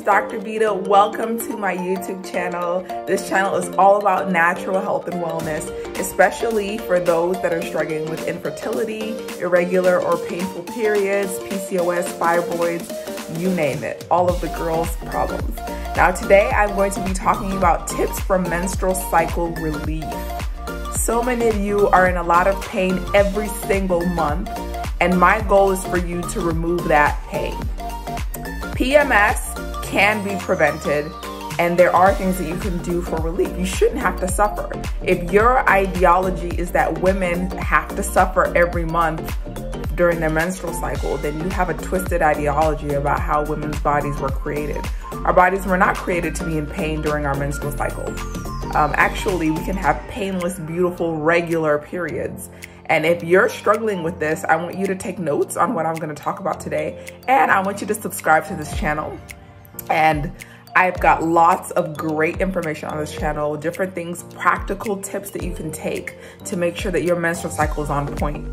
Dr. Vita. Welcome to my YouTube channel. This channel is all about natural health and wellness, especially for those that are struggling with infertility, irregular or painful periods, PCOS, fibroids, you name it, all of the girls' problems. Now today I'm going to be talking about tips for menstrual cycle relief. So many of you are in a lot of pain every single month, and my goal is for you to remove that pain. PMS can be prevented, and there are things that you can do for relief. You shouldn't have to suffer. If your ideology is that women have to suffer every month during their menstrual cycle, then you have a twisted ideology about how women's bodies were created. Our bodies were not created to be in pain during our menstrual cycle. Actually, we can have painless, beautiful, regular periods. And if you're struggling with this, I want you to take notes on what I'm going to talk about today, and I want you to subscribe to this channel. And I've got lots of great information on this channel, different things, practical tips that you can take to make sure that your menstrual cycle is on point.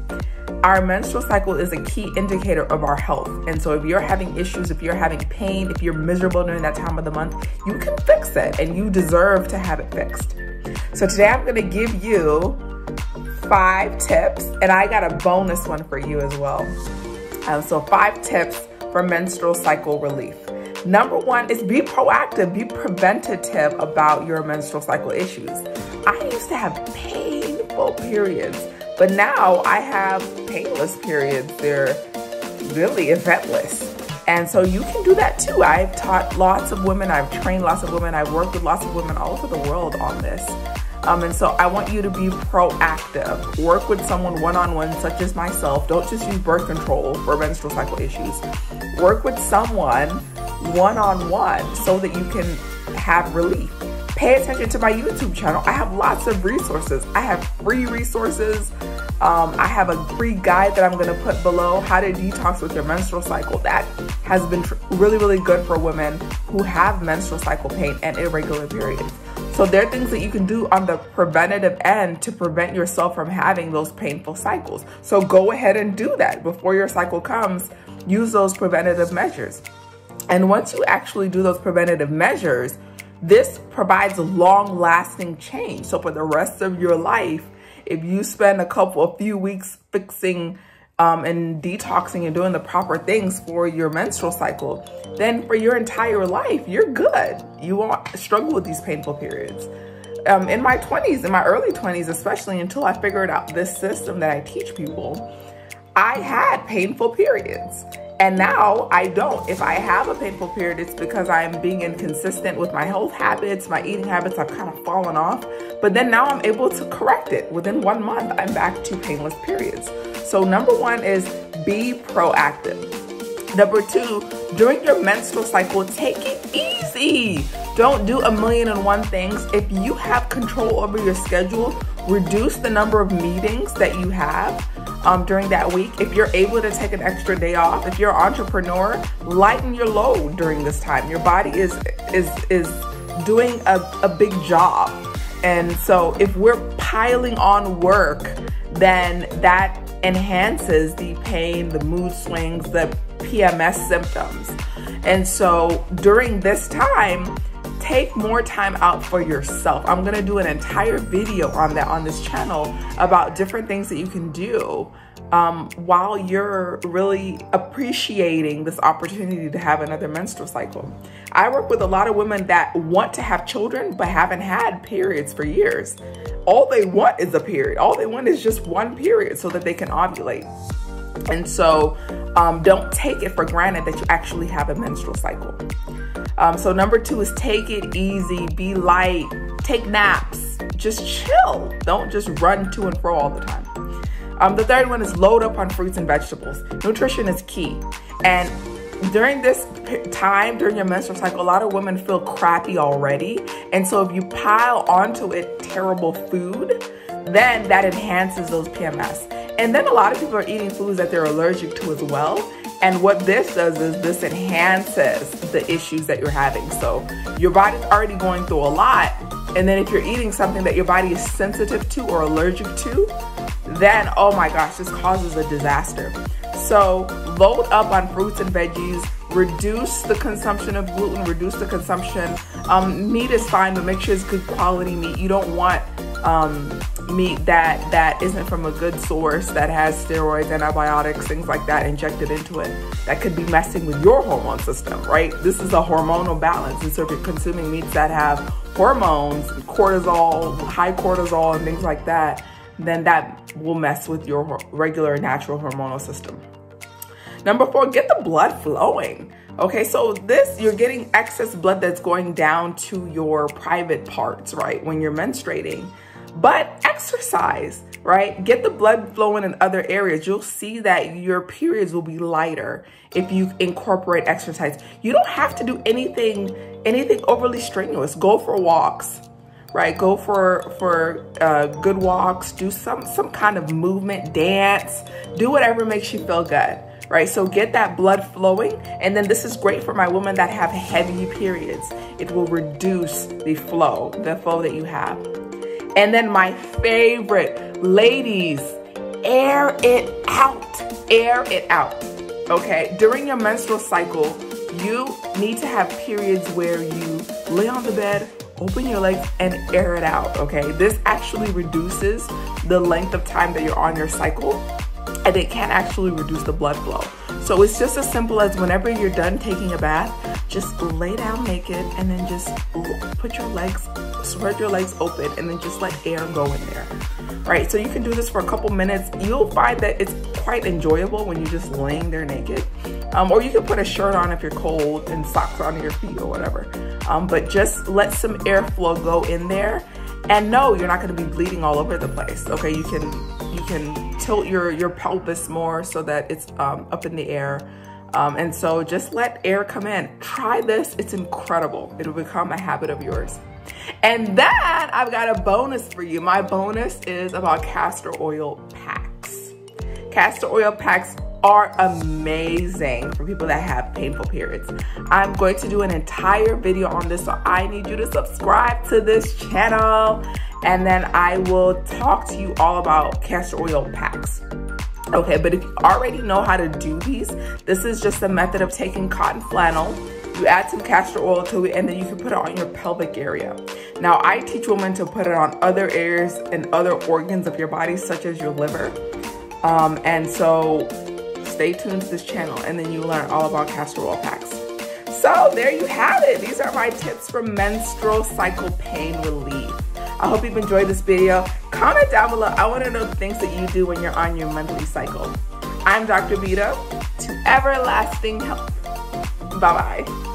Our menstrual cycle is a key indicator of our health. And so if you're having issues, if you're having pain, if you're miserable during that time of the month, you can fix it, and you deserve to have it fixed. So today I'm going to give you 5 tips, and I got a bonus one for you as well. So 5 tips for menstrual cycle relief. Number 1 is be proactive, be preventative about your menstrual cycle issues. I used to have painful periods, but now I have painless periods. They're really eventless. And so you can do that too. I've taught lots of women, I've trained lots of women, I've worked with lots of women all over the world on this. And so I want you to be proactive. Work with someone one-on-one, such as myself. Don't just use birth control for menstrual cycle issues. Work with someone one-on-one so that you can have relief. Pay attention to my YouTube channel. I have lots of resources. I have free resources. I have a free guide that I'm going to put below, how to detox with your menstrual cycle. That has been really, really good for women who have menstrual cycle pain and irregular periods. So there are things that you can do on the preventative end to prevent yourself from having those painful cycles. So go ahead and do that before your cycle comes. Use those preventative measures. And once you actually do those preventative measures, this provides a long-lasting change. So for the rest of your life, if you spend a few weeks fixing and detoxing and doing the proper things for your menstrual cycle, then for your entire life, you're good. You won't struggle with these painful periods. In my 20s, in my early 20s, especially until I figured out this system that I teach people, I had painful periods. And now I don't. If I have a painful period, it's because I'm being inconsistent with my health habits, my eating habits. I've kind of fallen off. But then now I'm able to correct it. Within 1 month, I'm back to painless periods. So number 1 is be proactive. Number 2, during your menstrual cycle, take it easy. Don't do 1,000,001 things. If you have control over your schedule, reduce the number of meetings that you have during that week. If you're able to take an extra day off, if you're an entrepreneur, lighten your load during this time. Your body is doing a big job. And so if we're piling on work, then that enhances the pain, the mood swings, the PMS symptoms. And so during this time, take more time out for yourself. I'm gonna do an entire video on that on this channel about different things that you can do while you're really appreciating this opportunity to have another menstrual cycle. I work with a lot of women that want to have children but haven't had periods for years. All they want is a period. All they want is just one period so that they can ovulate. And so don't take it for granted that you actually have a menstrual cycle. So number 2 is take it easy, be light, take naps, just chill. Don't just run to and fro all the time. The 3rd one is load up on fruits and vegetables. Nutrition is key. And during this time, during your menstrual cycle, a lot of women feel crappy already. And so if you pile onto it terrible food, then that enhances those PMS. And then a lot of people are eating foods that they're allergic to as well. And what this does is this enhances the issues that you're having. So your body's already going through a lot. And then if you're eating something that your body is sensitive to or allergic to, then, oh my gosh, this causes a disaster. So load up on fruits and veggies, reduce the consumption of gluten, reduce the consumption. Meat is fine, but make sure it's good quality meat. You don't want meat that isn't from a good source, that has steroids, antibiotics, things like that injected into it. That could be messing with your hormone system, right? This is a hormonal balance. And so if you're consuming meats that have hormones, cortisol, high cortisol and things like that, then that will mess with your regular natural hormonal system. Number 4, get the blood flowing. Okay, so you're getting excess blood that's going down to your private parts, right, when you're menstruating. But exercise, right? Get the blood flowing in other areas. You'll see that your periods will be lighter if you incorporate exercise. You don't have to do anything overly strenuous. Go for walks, right? Go for good walks. Do some kind of movement, dance. Do whatever makes you feel good, right? So get that blood flowing. And then this is great for my women that have heavy periods. It will reduce the flow that you have. And then my favorite, ladies, air it out. Air it out. Okay, during your menstrual cycle, you need to have periods where you lay on the bed, open your legs, and air it out. Okay, this actually reduces the length of time that you're on your cycle, and it can actually reduce the blood flow. So it's just as simple as whenever you're done taking a bath, just lay down naked and then just spread your legs open and then just let air go in there. Right, so you can do this for a couple minutes. You'll find that it's quite enjoyable when you're just laying there naked. Or you can put a shirt on if you're cold and socks on your feet or whatever. But just let some airflow go in there. And no, you're not gonna be bleeding all over the place. Okay, you can tilt your pelvis more so that it's up in the air. And so just let air come in. Try this, it's incredible. It'll become a habit of yours. And then I've got a bonus for you. My bonus is about castor oil packs. Castor oil packs are amazing for people that have painful periods. I'm going to do an entire video on this, so I need you to subscribe to this channel, and then I will talk to you all about castor oil packs. Okay, but if you already know how to do these, this is just a method of taking cotton flannel, you add some castor oil to it, and then you can put it on your pelvic area. Now, I teach women to put it on other areas and other organs of your body, such as your liver. And so stay tuned to this channel, and then you learn all about castor oil packs. So there you have it. These are my tips for menstrual cycle pain relief. I hope you've enjoyed this video. Comment down below. I want to know the things that you do when you're on your monthly cycle. I'm Dr. Vita. To everlasting health. Bye-bye.